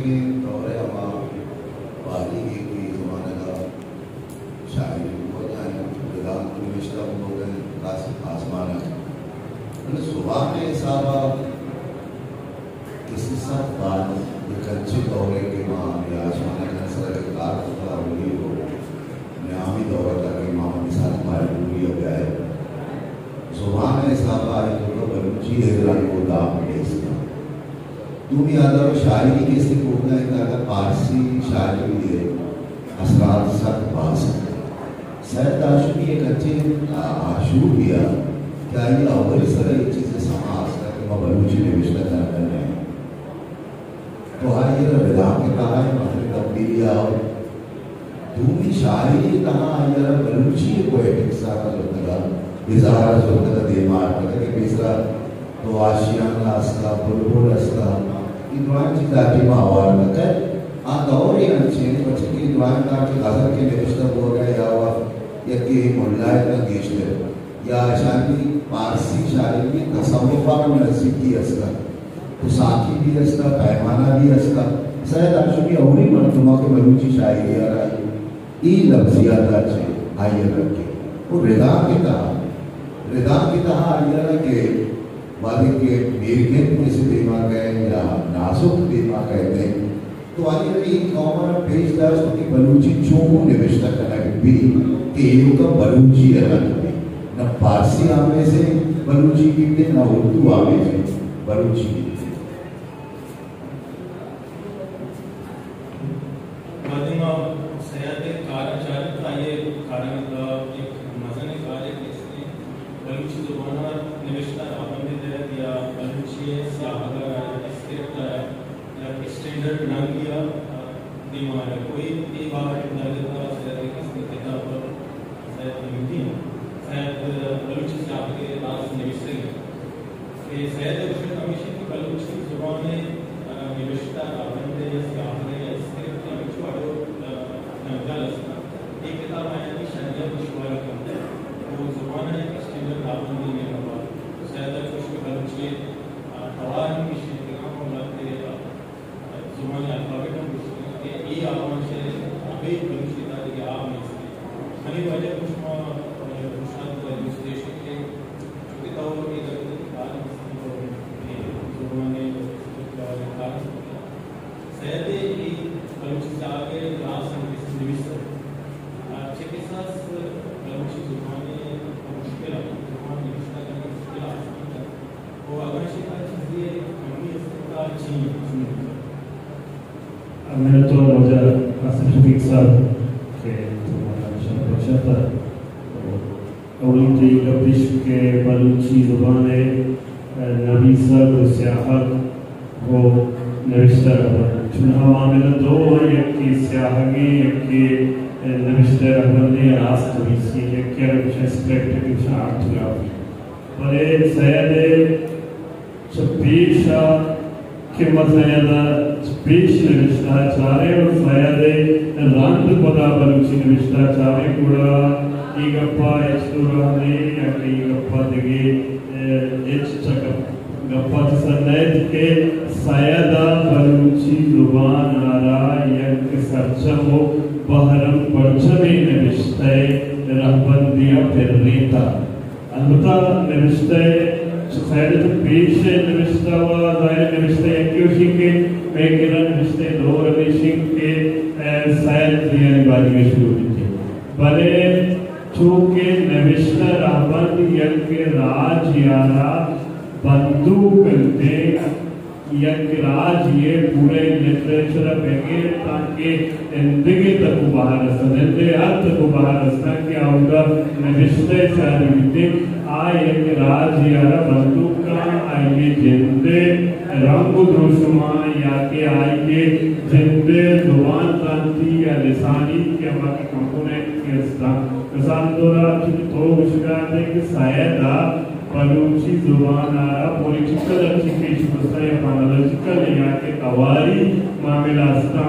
کے دور ہما وادی کی زمانہ کا شاعری ہوتا ہے بدان کو نوشتہ ہو گئے آسمان ہے صبح میں صحابہ کسی سب بات ایک اچھے دورے کے ماں یا آسمان کا سر کار ہوتا ہوئی ہو نیامی دورہ کا کہ ماں مثال ہماری پوری ہو گیا ہے صبح میں صحابہ آئی تو بلوچی حیران کو دام دیستا تم یاد آو شاعری کسی کو ہوتا ہے کہ پارسی شاعری ہے اثرات سخت باس سید آشوری ایک اچھے آشور کیا کیا یہ اول سر ایک چیزیں سماس کا کہ میں بلوچی نوشتہ کر رہے ہیں تو آئیے رضا کے کہا ہے مغرب تبدیلی آؤ دومی شاعری کہا آئیے بلوچی پویٹک سا کا لگا اظہار زلطہ دیمار پتہ کہ بیسرا تو آشیان اسکا بلبل اسکا یہ دعائیں چیز آتی ماوار لگا ہے دور ہی انچے بچے کی دعائیں کہا کہ غزر کے نوشتہ ہو گئے یا یکی ملائے کا گیشتے یا شاعری پارسی شاعری کی تصوفہ میں نصیب کی اسکا تو ساکی بھی اسکا پیمانہ بھی اسکا سید آشوری اوری مرتبہ کے بلوچی شاعری آ رہا ہے ای لفظیات آچے آئیے رکھے وہ رضا کی کہا آئیے رہا کہ وادی کے میرگن میں سے دیما گئے یا نازک دیما گئے تھے تو آئیے رہا ایک قومر پیش دار اس کی بلوچی چونکو نوشتہ کرنا بھی کہ یہ کا بلوچی رہا نہ پارسی آمے سے بلوچی کی تھے نہ اردو آمے سے بلوچی کی تھے مادمہ سیاد کارا چارت آئیے کارا کا ایک مزن کار ہے کہ اس نے بلوچی زبانہ نوشتہ آمدے دے یا بلوچی سیاحگر اسکرپٹ یا اسٹینڈرڈ نام کیا دیمار ہے کوئی ایک بار نظر سیاد کس نے کتاب پر سیاد نمتی ہے سیاد بلوچی سیاح کے راز نوشتے ہیں کہ سیاد بشر ہمیشہ کی بلوچی زبان نوشتہ آمدے یا سیاحگر یا اسکرپٹ یا مچوارو نمگل اسنا ایک کتاب آیا کہ شریعہ مشوارہ کرتے ہیں وہ زبان ہے کہ اسٹینڈرڈ آمدے میں ہوا سیاد بشر بلوچی توارن کی شکلوں کو لگتے زبان الفابیٹ ہم بشتے کہ ای آمان سے ابھی بلوچی تھا کہ آپ نہیں سکتے ہمیں وجہ کچھ مشاہد ایڈمنسٹریشن کے چونکہ طور کی ضرورت کی کارن زبان کارن سید ای بلوچی سے آگے راس ہم کسی نویسر چکے ساس بلوچی زبان مشکل زبان نوشتہ کرنے مشکل آسان ہے وہ اگر شکا چیزی ہمیں اس کا چین میں نے تو روزہ آصف شفیق صاحب کے تمہارا بخشا تھا اولی تھی گردش کے بلوچی زبان نویسر و سیاحت وہ نوشتہ رہا چونہا معاملہ دو ہیں یک کی سیاحگی یک کی نوشتہ رہا نے راست نویسی یک کی رکشہ اسپیکٹ کچھ آرٹگرافی بلے سید چپیشہ کہ مزیدہ پیش نوشتہ چارے اور سیاد راند خدا بلوچی نوشتہ چارے کڑا ای گپا ایچتورانے یا ای گپا دگے ایچ چکا گپا تسنید کے سیادہ بلوچی زبان آرا یک سرچم و بحرم پرچمی نوشتہ رہبندیہ پھر ریتا البتہ نوشتہ سیادت پیش نوشتہ و ظاہر نوشتہ یکیوشی کے میگرن نوشتہ دور نشنگ کے سید دیانی باری میں شروع تھے بلے چونکہ نوشتہ رہبند یک راج یارا بندو کرتے یک راج یہ پورے لٹریچر بگیر تاکہ اندگی تک باہر رسن اندگیات تک باہر رسن کہ آؤگا نوشتہ ساری بیتے آئی یک راج یارا بندو کا آئیے جندے رنگ دروشما یا کہ آئیے جندے زبان تانتی یا لسانی کے باقی کمپوننٹ کے اسلام مثال دورا چونکہ تو مشکلات ہے کہ سیدہ بلوچی زبان آرہا پولیٹیکل اچھی پیش بستا یا پانالوجیکل یا کہ قواری معاملہ استا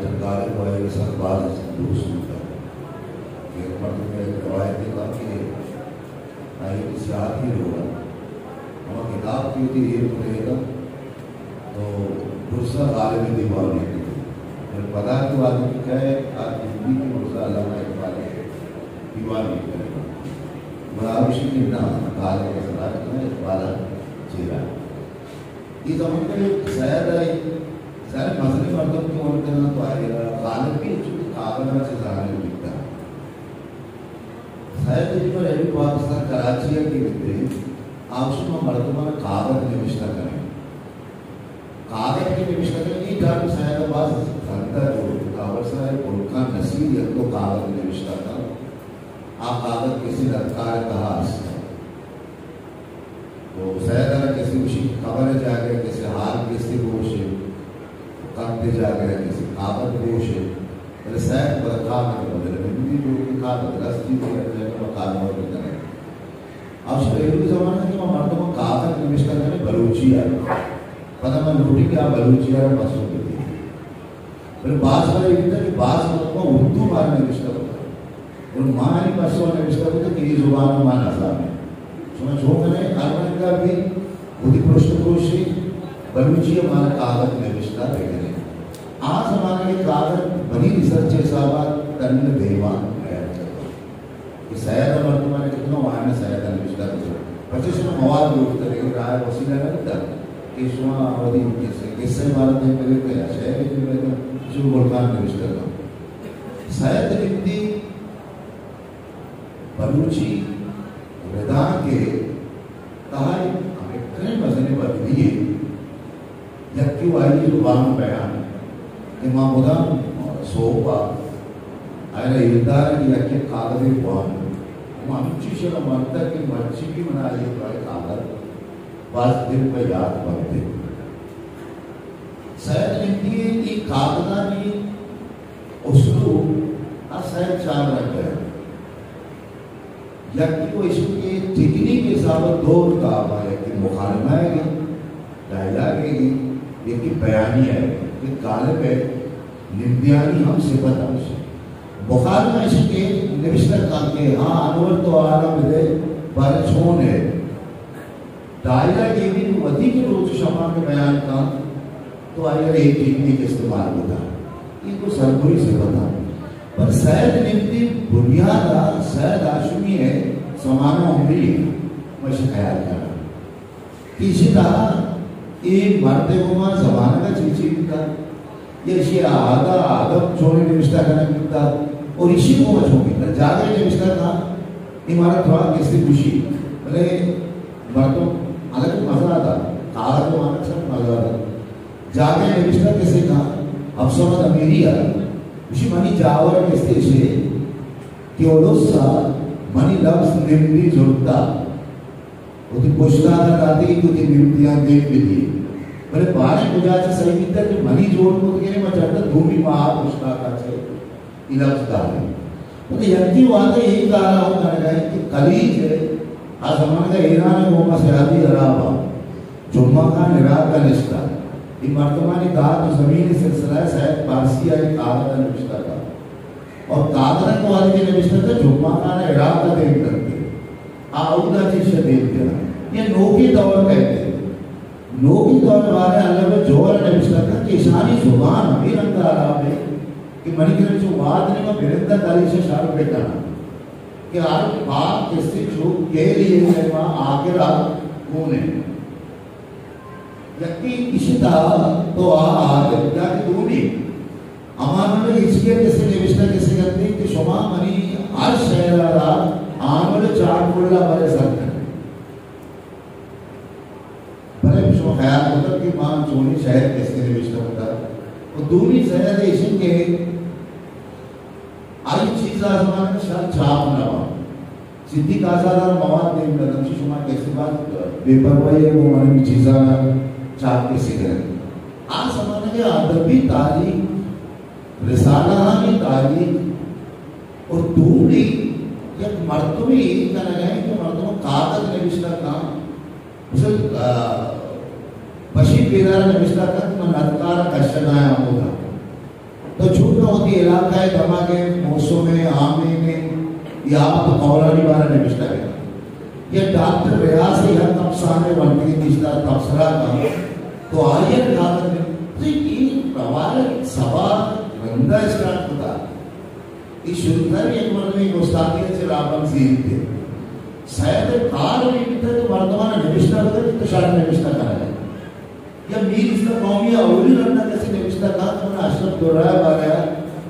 جنگال بھائی کے ساتھ بعض دوست ہوتا ہے کہ ایک مرد میں ایک روایت تھا کہ آئی کسی آدمی ہوگا ہمیں کتاب کی ہوتی یہ پڑھے گا تو برسا غالب دیوار نہیں تھی پھر پتا کہ آدمی کیا ہے آج زندگی کی برسا علامہ اقبال ہے دیوار نہیں کرے گا مرابشی کی نہ غالب کے سراج میں اقبال چہرہ یہ زمان کا ایک شاید ہے سارے مسئلے مردم کی عمر کرنا تو آئے گا غالب کی چونکہ کابل سے ظاہر لکھتا ہے شاید جی پر ایوی پاکستان کراچی ہے کہ کہتے آپ سنو مردمان کاغذ نوشتہ کریں کاغذ کی نوشتہ کریں یہ جانو شاید باز گھنٹہ جو کابل سے ملکہ نصیر یک تو کاغذ نوشتہ تھا آپ کاغذ کسی رکھار کہا ہستا تو شاید اگر کسی اسی خبر جا گئے کسی حال کسی گوش ہے کانتے جا گئے کسی کاغذ گوش ہے پہلے شاید برکھا میں بدلے میں جو کہ کاغذ رستی کو رکھ جائے گا کاغذ اور کریں اب شریعی زمانہ کہ وہ مردوں کاغذ نوشتہ کریں بلوچی ہے پتہ میں لوٹی کیا بلوچی ہے بسوں کے لیے پھر بعض بار یہ تھا کہ بعض مردوں اردو بار نوشتہ ہوتا ہے اور معنی بسوں نوشتہ ہوتا ہے کہ یہ زبان مان آسان ہے سمجھ ہو میں نے آرمان کا بھی خودی پرشت پروشی بلوچی ہمارا کاغذ نوشتہ دیکھنے آج زمانے کے کاغذ بنی ریسرچ حسابات تنل دیوان کہ سیدہ مردمہ نے کتنا وہاں میں سیدہ نوشتہ کرتا پچھے میں مواد لوٹتا لیکن رائے وسیلہ کرتا کہ شما آوادی کس سے عمارت نہیں کرے گا شہر کے لیے تو شروع بلکان نوشتہ کرتا سید رندی بلوچی ردان کے کہا ہمیں کئی مزنے بدلیے یکی وائی زبان بیان امام خدا صوبہ آئے ایدار کی یکی کاغذی بوان مانچی شرح مانتا کہ مرچی کی منائی ہے کاغذ بعض دن پہ یاد بڑھتے سید نمدی کی کاغذانی اسلوب اور سید چار رکھ گئے یکی کو اس کی ٹکنی کے ساتھ دور کام ہے کہ مخالمہ ہے گی ڈائلاگ ہے گی یکی بیانی ہے کہ غالب ہے نمدیانی ہم صفت ہمشہ مخالمہ اس کے نوشتہ کام کے ہاں انور تو عالم دے بارچون ہے ڈائلاگ یہ بھی ودی کے روز شما کے بیان کا تو آئیے ایک ٹکنی کے استعمال ہوتا ہے یہ تو سرگوری صفت ہے پر سید نمدی بنیاد سید آشمی ہے سمانہ عمری ہے مجھے خیال کرنا اسی طرح ایک مرد کو ماں زمانہ کا چیچی ملتا یہ اسی آدھا آدم چھوڑے نوشتہ کرنے ملتا اور اسی کو میں چھوڑ ملتا جاگے نوشتہ تھا ہمارا تھوڑا کسی خوشی بلے مردوں الگ مزہ آتا کاغذ کو آنا سب مزہ آتا جاگے نوشتہ کسی کا افسومت امیری آتا اسی منی جاور کسی سے کہ اولوسا منی لفظ نمدی جھوٹتا وہ تھی پوچھتا تھا کہتے کہ تو تھی نمدیاں دیکھ بھی دی بلے بارے مجھا سے صحیح بیتا کہ منی جوڑ کو تکینے میں چاہتا دھومی ماہ پوچھتا تھا سے یہ لفظ دارے مطلب یکی واقع یہی کہا رہا ہوں کرنے گئے کہ قلیج ہے آج زمان کا ایران ہے وہ مسیحاتی عرابہ جمعہ خان عراق کا نشتہ یہ مرتبانی کہا تو زمین سلسلہ ہے سید پارسی ہے کاغذ نوشتہ کا اور کاغذ کو والے کے نوشتہ کا جمعہ خان عراق کا دیکھ کرتے آؤدہ چیز سے دیکھ دینا یہ نوکی دور کہتے ہیں نوکی دور والے اللہ میں جوہر نوشتہ کا کہ اشانی زبان امیر اندر عراب ہے کہ منی کرنے جو بات نہیں میں برندہ داری سے شارو پہ کرنا کہ آج بات کسی چھوک کے لیے ہے وہاں آخر آپ کون ہے یکی اسی طرح تو آگے جا کے دونی امان میں اس کے کسی نوشتہ کسی کرتے ہیں کہ شما منی ہر شہر را آن میں چار کھلا بارے سر کرنے بھلے شما خیال ہوتا کہ ماں چونی شہر کسی نوشتہ ہوتا اور دونی شہر اسی کے آئی چیز آزمان میں شاید چھاپ نہ ہوا صدیق آزادار مواد دیں گا تمشی شما کیسی بات بے پروائی ہے وہ منی چیزاں چاپ کے سکھر آج زمانے کے ادبی تاریخ رسالہ تاریخ اور دوری یک مرتبی کہنا گئے کہ مردوں کاغذ نوشتہ کام اسے بشی پیدار نوشتہ کام من ادکار کشن آیا ہوگا تو چھوٹا ہوتی علاقہ ہے دماغے موسم عامی میں یا تو قولانی بارہ نوشتہ ہے یہ ڈاکٹر ریاضی ہے تفسانے بنتی نشتہ تفسرہ کا تو آئیے کہا تو یہ روایت سوال رندہ اسٹارٹ ہوتا یہ شروع ایک مرمی گستاخیت سے رابن سیدھ تھے سید کار میں بھی تھے تو مردمان نوشتہ ہوتا ہے تو شاید نوشتہ کہا ہے یا میر اس کا قومی اولی رندہ کسی نوشتہ کہا تو انہیں اشرف دو رہا باریا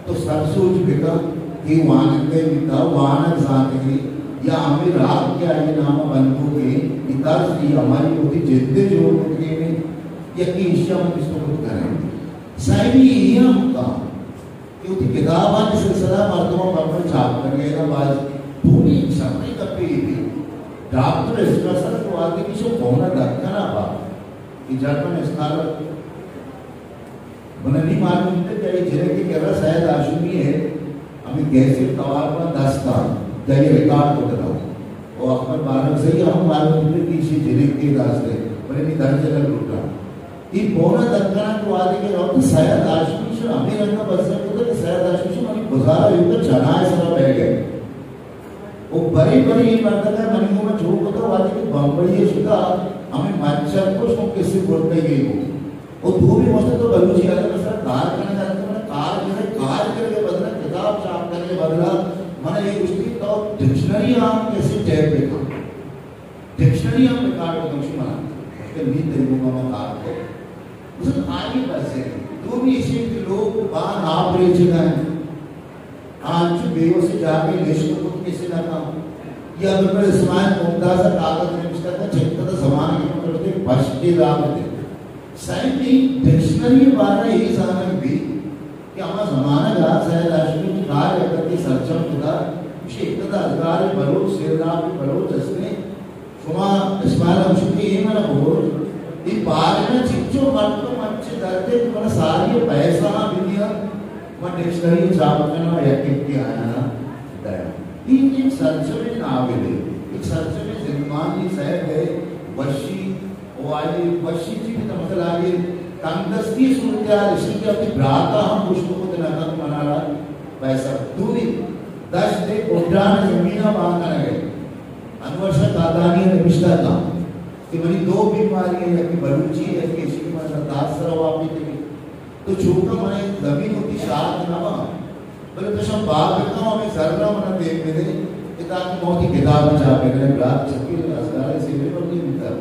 تو سر سوچ بکا کہ وانکتے بکا وانک زانگی یا ہمیں رات کے آئے نامہ بندوں کے اتاز کی ہماری ہوتی جدے جو ہوتے ہیں یا کی اشیاء ہم اس کو خود کریں صاحبی یہ ہم کا کہ ہوتی کتابان سلسلہ مردموں پر چھاپ کر گئے نا باز پوری شمعی کپی تھی ڈاکٹر اسٹرسر کو آگے کسو کونا دکھنا با کہ جرمن اسکالر انہیں نہیں معلوم تھے کہ یہ جنہیں کہ کہہ رہا سید آشمی ہے ہمیں کیسے توار پر دستان یا یہ ریکارڈ کو کرا اور اکبر بارک سے ہی ہم معلوم تھے کہ اسی جنہیں کے راستے بڑے نہیں درجہ لگ رکھا یہ پونا دکھنا کو آگے کہ رہا سید آشمی سے ہمیں رنگا بسر کو تھا کہ سید آشمی سے ہمیں گزارا ہوگا چنائے سرہ بیٹھ گئے وہ بڑی بڑی یہ مرتبہ ہے منیوں میں چھوڑ کو تو آگے کہ بمبئی شکا ہمیں مچھر کو شکو کسی بولتے گئی ہو وہ دو بھی موسط تو بلوچی آتا ہے مثلا کار کرنے جاتے ہیں کار کر کے بدلا کتاب چاپ کر کے بدلا میں نے یہ کچھ تو ڈکشنری ہم کیسے ٹیپ پہ کھا ڈکشنری ہم پہ کار کو دمشی منا اس کے نیت طریقوں کا میں کار کو اس نے آگے بس ہے تو بھی اسی کہ لوگ بان آپ رہے جگہ ہیں آج بیوں سے جا کے لیشن کو کسی نہ کام یا اگر اسماعیل ممتازہ طاقت نے مشکل تھا چھکتا تھا زمان کے مطلب تھے بشتی رام تھے سائن کی ڈکشنری بارہ یہی زمان بھی کہ ہمیں زمانہ جہاں سید آشمی کی کار اگر کی سرچم خدا اسے اقتدہ ازگار بلوچ سیرناب بلوچ اس نے شما اسماعیل ہمشکی یہ میں نے بہت یہ بار میں چکچو مرتو مچے درتے تو میں ساری پیسہ بھی دیا میں ڈکشنری چاپ کرنا یقین کی آیا نا یہ ایک سرچمی ناول ہے ایک سرچمی زندمان کی صحب ہے وشی والی وشی جی بھی تمثل آگے تندستی صورتیار اسی کے اپنی براتا ہم کچھ کو تنکت منا رہا پیسہ دوری دش دے اٹھانے زمینہ باندھا رہے انور شاہ قادانی نے نوشتہ تھا کہ میری دو بیماری ہے ایک بلوچی ہے ایک اسی کی میں تاثر ہوا بھی تھی تو چھوٹا میں زمین ہوتی شاعت نہ وہاں بلے تو شاہ باپ بکتا ہوں ہمیں ذرہ منہ دیکھ میں دے کتاب کی موتی کتاب میں چاہ پہ کریں برات چھکی ازگار ہے سیلے پر نہیں ملتا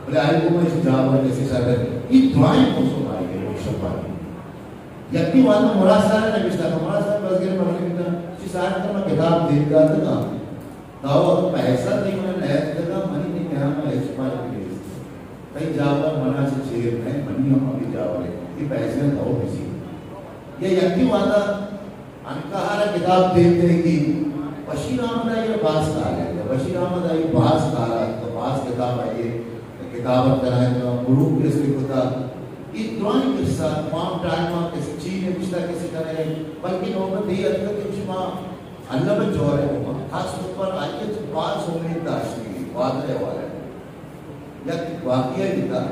بلے آئی کو میں اس جاب ہے کسی شاگر یہ دعائیں موسم آئی گئے وہ شفائی یکی وانا مراسارہ نے بشتا تھا مراسارہ بس گئے پڑھنے ملتا اسی ساتھ تھا میں کتاب دیکھ گا تھا دعوہ تو پیسہ نہیں میں نے نیت لگا منی نہیں کہا میں ایس پار کے لیے کئی جاوا منا سے چیر میں منی ہم ابھی جاوا رہے یہ پیسے دعو کسی یہ یکی وانا انکہارا کتاب دیکھتے ہیں کہ بشیر احمد آئیے باس کار ہے بشیر احمد آئیے باس کار ہے تو باس کتاب آئیے کتابت کرائے تو گروپ کس لئے ہوتا یہ دعائیں کے ساتھ مام ٹائم آپ کسی چینے پچھتا کسی کرے بلکہ نوبت دی اتنا کہ کچھ ماں اللہ میں جو رہے ہوں خاص پر آئیے تو پانچ ہونے داشتی واضح والا ہے یا واقعہ ہی تھا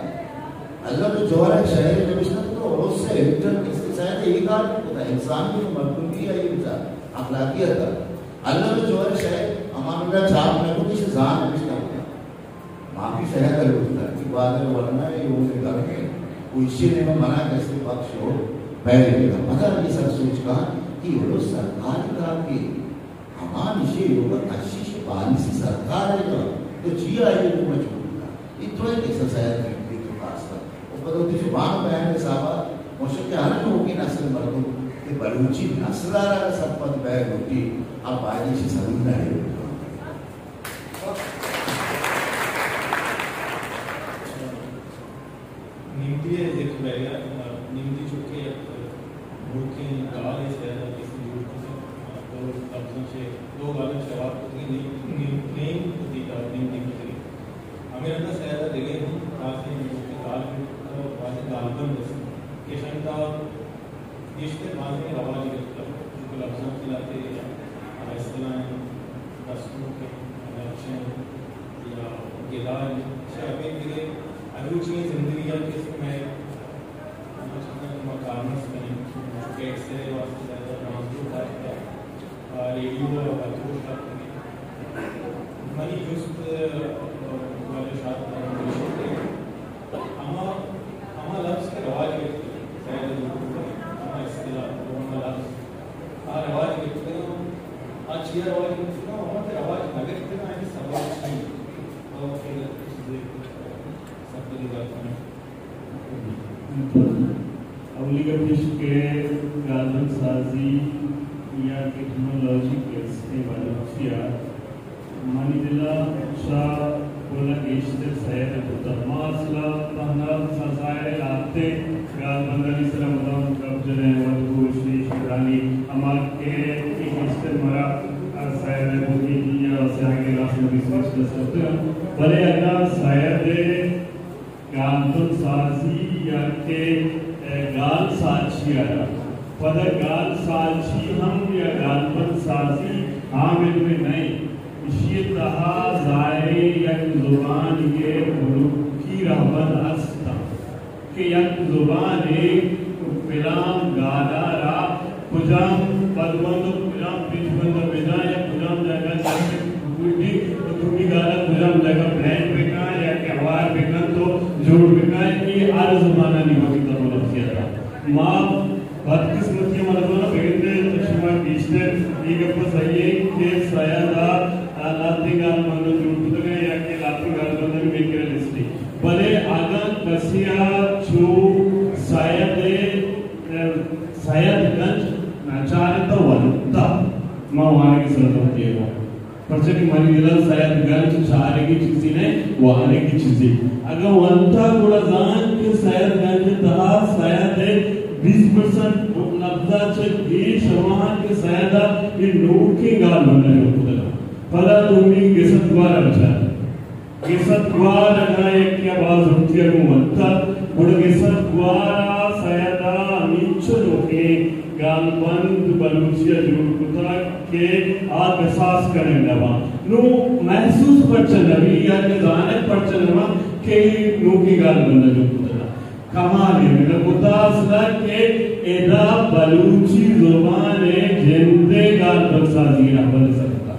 اللہ میں جو رہے شہر میں بشتا تو روز سے ایڈیٹر کس کے ساتھ ایک آدمی ہوتا ہے انسان کی مرکومی ہے یہ بچار اخلاقیت ہے اللہ میں جو رہے شہر امان اللہ چاپ میں کو کسی زان ہے بشتا ہوتا معافی شہر کا لوگ ہوتا ہے کہ بعد میں ورنہ ہے یہ اسے کر کے وہ اسی نے میں منع کیسے بخش ہو پہلے بھی کہا مگر یہ سر سوچ کہا کہ وہ لوگ سرکار کام کی ہمان اسے لوگ اچھی شپانی سے سرکار ہے گا تو چیا ہے یہ میں چھوڑ گا اتنا ایک ایکسرسائز کرتی کے پاس تھا وہ پتہ ہوتی زبان بیان صاحبہ موشک کے حالت ہوگی نسل مردوں کہ بلوچی نسل آ رہا سب پت بیگ ہوتی اب آئیے سے سمجھنا ہے نیمتی ہے ایک بیگا نیمتی چکے بھوکے گالے سے کسی جوڑ دو لفظوں سے دو گالے شواب ہوتی نیم ہوتی کا نیمتی ہوتی ہمیں اندر سیادہ دلے ہوں کافی نیمتی گال واضح گالبن جیسے کشن کا رشتے بازی رواج رکھتا جو لفظوں کی لاتے اصطلاح رسموں کے الیکشن یا گدار شعبے کے اروچی زندگی کے اس میں مقامس میں ایک سے ریڈیو منی جست والے شاعر ہما لفظ کے رواج کے ہما اصطلاح لفظ رواج کے اچھی رواج کے ہما کے رواج نگر کے سوال نہیں اولی گردش کے گالن سازی یا ٹیکنالوجی کے استعمال کیا مانی دلا شاہ بولا گیشتر سید ماسلا پہنا سازائے آتے گال بندری سلام دام کبجرے ودھو شری شرانی اما کے گیشتر مرا سید بولی یا سیاہ کے راس نبی سوچ کر سکتے ہیں بلے اگا سید گالن سازی یا کہ گال ساچی آیا پدہ گال ساچی ہم یا گالپن سازی عامل میں نہیں اسی تہا ظاہر یک زبان یہ ملوکی رہبن استا کہ یک زبان ایک پلام گالا را کجام پدوند کجام پیچبند بجا یا کجام جگہ سکتے کوئی تمی گالا کجام جگہ بلینڈ بکا یا کہوار بکا تو جوڑ بکا یہ آر زبانہ نہیں ہوتی تر لفظیہ تھا ماں بدقسمتی مرضونا بیٹے تشمہ کیشتے ایک اپا صحیح ہے کہ سیادہ لاتی گال مندر جوڑ کتگا یا کہ لاتی گال مندر میں کرے لسٹی بلے آگا کسیا چھو سید گنج ناچارتا ونتا ماں وہاں کی صورت ہوتی ہے پرچہ کہ مانی دلال سید گنج چارے کی چیزی نے وہاں کی چیزی اگر ونتا گوڑا زان کہ سید گنج تہا سید 20% لفظہ چھے گیش وہاں کے سیدہ یہ نور کی گال بندر جو خدا پدا تمہیں گسد گوار اچھا گسد گوار اگا ایک کیا باز ہوتی ہے ممتا بڑا گسد گوارا سیدہ نیچو جو کہ گال بند بلوچیا جوڑ کتا کہ آگ احساس کریں لبا نو محسوس پرچن نبی یا کہ زانت پرچن نبا کہ نو کی گال بندر جو خدا کمالی میں متاثلہ کہ ایدہ بلوچی زبان جندے گال بلسازی رحمت سکتا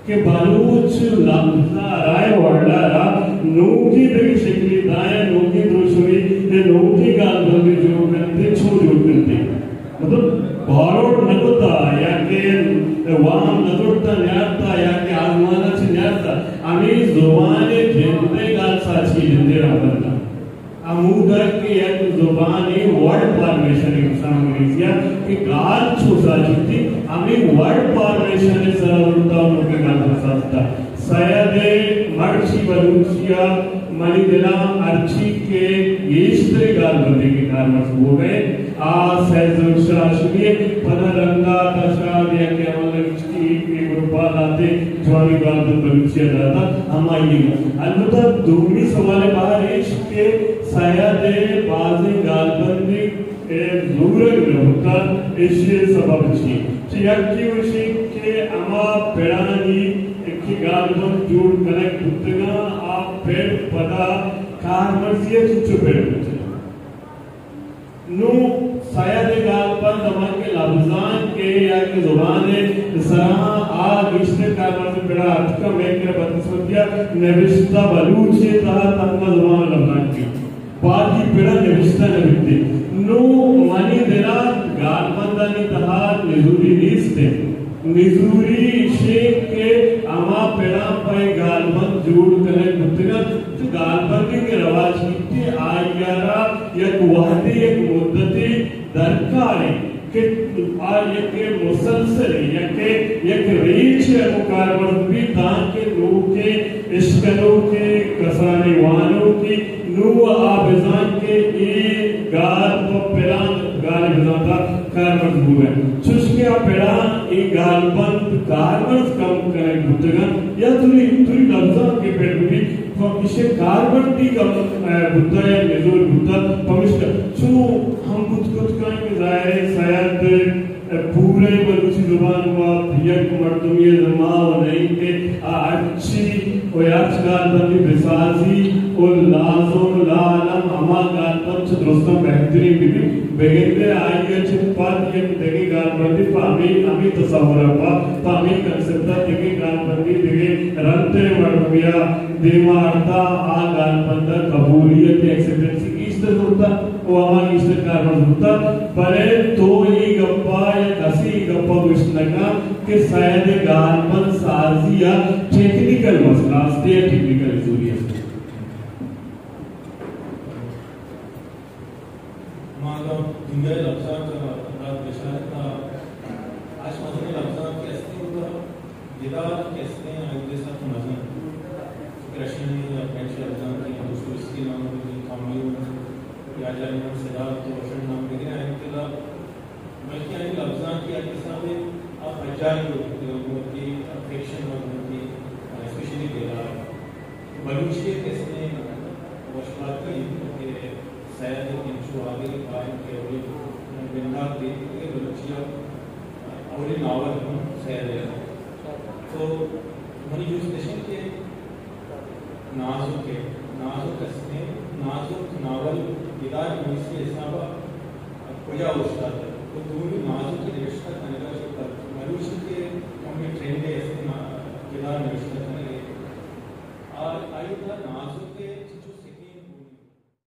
کہ بلوچ لفظہ رائے وڑا را نوکی دری شکلی دائیں نوکی دروشوی نوکی گال بلدی جو کرتے چھو جو کرتے مطلب بھاروڑ نگوتا یا کہ وام نگوڑتا نیارتا یا کہ آزمانا چھ نیارتا امی زبان جندے گال ساچی جندے رحمت امودہ کی ایک زبانی ورڈ فارمیشن اقسام انگریزیہ کہ گال چھوسا جھوٹی ہمیں ورڈ فارمیشن سرورتا انہوں کے گال بساستا سید مرچی بلوچیا منی دلام ارچی کے گیشتر گال بندے کے کار مرسو ہو گئے سید زرشاہ شریع پدہ رنگا تشاہ دیا کہ عمل لگشتی کے گروپا لاتے جوانی گال بلوچیا جاتا ہم آئیے گا البتہ دومی سوال باہر عشق کے سیاد بازی گالبندی زورگ ہوتا اسی سبب چی یکی وشی کہ اما پیڑانی اکی گالبند جوڑ کنک بھتگا آپ پیڑ پدا کار مرزیہ چچو پیڑ بھتگا نو سیاد گالبند اما کے لفظان کے یا کہ زبان سراہ آگ اشتے کار مرزی پیڑا اتکا میکر بدقسمتیا نوشتہ بلوچے تہا تنگا زبان لفظان کی باقی پیڑا نوشتہ نبیتے نو مانی دینا گال بندانی تہا نزوری نیستے نزوری شیخ کے اما پیڑا پائے گال بند جوڑ کرنے بھتگا تو گال بندی کے رواج کیتے آئیارا یک وحدی یک مدتی درکاری کہ یک مسلسل یک ریچ مکاربت بھی تاکہ نو کے اشکلوں کے کسانی وانوں کی نو آبزان کے ایک گال تو پیران گال بزان تھا کارمرز ہوئے چشکیا پیران ایک گال بند کارمرز کم کرنے بھتگا یا توری لفظان کے پیڑ بھی اسے کاربندی کا بھتا ہے نزول بھتا پمشکا چو ہم بھت کائیں کہ ظاہر سیاد پورے بلوچی زبان ہوا یک مردمی زمان و نہیں کہ اچھی و یاچ گال بندی بسازی و لازم لالم اما گال بند رستم بہترین بھی بگندے آئیے چھپات یہ دیکھے گال بندی پامی تصور پا پامی کنسپتا دیکھے گال بندی دیکھے رنتے مرمیا دیمارتا آ گال بندہ قبولیت ایکسیپٹنسی ایسٹر ہوتا وہ ہمارا ایسٹر کارمز ہوتا پرے تو یہ گپا یا کسی گپا گوشتنگا کہ سائد گال بند سازیا ٹیکنیکل مسئلہ سٹے ٹیکنیکل ضروری ہے دنیا لفظاں کا رات بشارت کا آج مزن لفظاں کی استے ہوگا دیدار کے استے ہیں آئیدے ساتھ مزن کرشن یا پینچ لفظاں کی دوسرو اس کی نام ہوگی کامیوں یا جائے نام صداق تو روشن نام بگرے آئین کے لئے بلکہ آئین لفظاں کی آئیدے ساتھ آپ اجائی ہوتی افیکشن ہوتی اسپیشلی دیدار بلوچیت اس نے وشبات کی کہ سید انشو آگے قائم کے اولی بندات دیکھ کے بلوچیا اولی ناول ہوں سید ہے تو منی جو اسٹیشن کے نازک اسنے نازک ناول بیدار منیسی حسابہ کجا استاد ہے تو دونی نازک کی نوشتہ کرنے کا شکر ملوچی کے ہمیں ٹرینڈ ہے اسنے بیدار نوشتہ کرنے گئے اور آئیے تھا نازک کے جو